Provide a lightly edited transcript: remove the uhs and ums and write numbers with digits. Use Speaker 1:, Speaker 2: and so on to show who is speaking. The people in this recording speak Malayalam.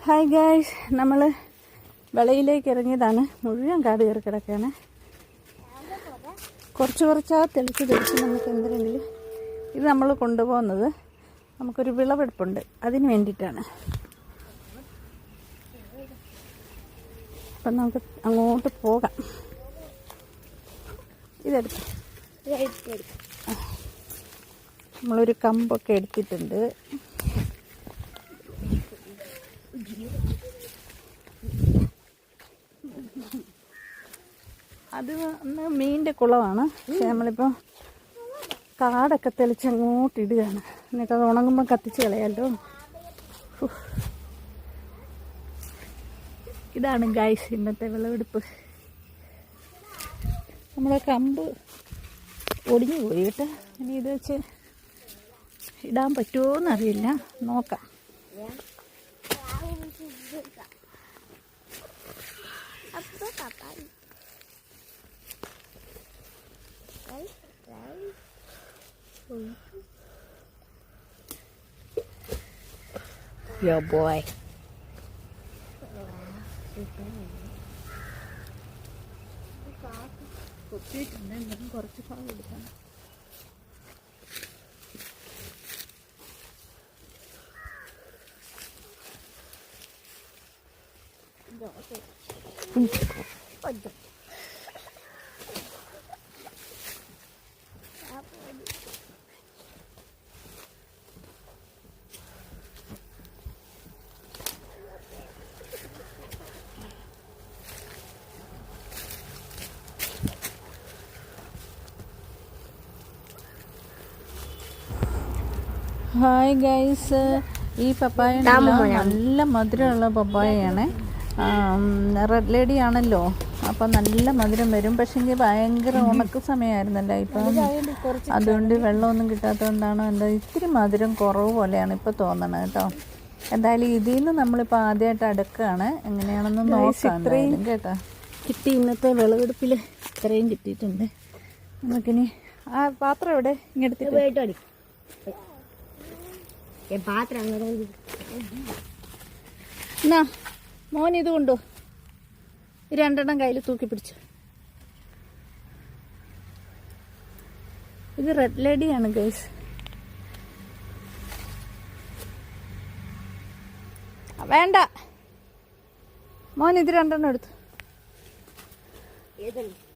Speaker 1: ഹായ് ഗായ്സ്, നമ്മൾ വെളയിലേക്ക് ഇറങ്ങിയതാണ്. മുഴുവൻ കാട് കയറി കിടക്കുകയാണ്. കുറച്ച് തെളിച്ച് നമുക്ക് എന്തെങ്കിലും ഇത് നമ്മൾ കൊണ്ടുപോകുന്നത് നമുക്കൊരു വിളവെടുപ്പുണ്ട്, അതിന് വേണ്ടിയിട്ടാണ്. അപ്പം നമുക്ക് അങ്ങോട്ട് പോകാം. ഇതെടുക്കാം. നമ്മളൊരു കമ്പൊക്കെ എടുത്തിട്ടുണ്ട്. അത് ഒന്ന് മീനിൻ്റെ കുളമാണ്. പക്ഷെ നമ്മളിപ്പോൾ കാടൊക്കെ തെളിച്ച് അങ്ങോട്ട് ഇടുകയാണ്. എന്നിട്ട് അത് ഉണങ്ങുമ്പോൾ കത്തിച്ച് കളയാമല്ലോ. ഇതാണ് ഗായ്സ് ഇന്നത്തെ വിളവെടുപ്പ്. നമ്മളെ കമ്പ് ഒടിഞ്ഞു പോയി കേട്ടോ. ഇനി ഇത് വെച്ച് ഇടാൻ പറ്റുമോ എന്നറിയില്ല, നോക്കാം. Yo boy. കൊത്തിയിട്ടുണ്ടെങ്കിലും കുറച്ച് ഭാഗം എടുക്കണം. ഹായ് ഗൈസ്, ഈ പപ്പായ നല്ല മധുരമുള്ള പപ്പായയാണ്. റെഡ് ലേഡി ആണല്ലോ, അപ്പം നല്ല മധുരം വരും. പക്ഷെങ്കിൽ ഭയങ്കര ഉണക്ക സമയമായിരുന്നല്ലോ ഇപ്പം, അതുകൊണ്ട് വെള്ളമൊന്നും കിട്ടാത്തതുകൊണ്ടാണ് എന്താ ഇത്തിരി മധുരം കുറവ് പോലെയാണ് ഇപ്പോൾ തോന്നണത് കേട്ടോ. എന്തായാലും ഇതിൽ നിന്ന് നമ്മളിപ്പോൾ ആദ്യമായിട്ട് അടുക്കുകയാണ്, എങ്ങനെയാണെന്ന് നോക്കാം കേട്ടോ. കിട്ടി, ഇന്നത്തെ വിളവെടുപ്പിൽ ഇത്രയും കിട്ടിയിട്ടുണ്ട്. നമുക്കിനി ആ പാത്രം എവിടെ ഇങ്ങെടുത്തിട്ട് എന്നാ മോൻ ഇത് കൊണ്ടോ, രണ്ടെണ്ണം കയ്യിൽ തൂക്കി പിടിച്ചു. ഇത് റെഡ് ലേഡിയാണ് ഗൈസ്. വേണ്ട മോൻ ഇത് രണ്ടെണ്ണം എടുത്തു.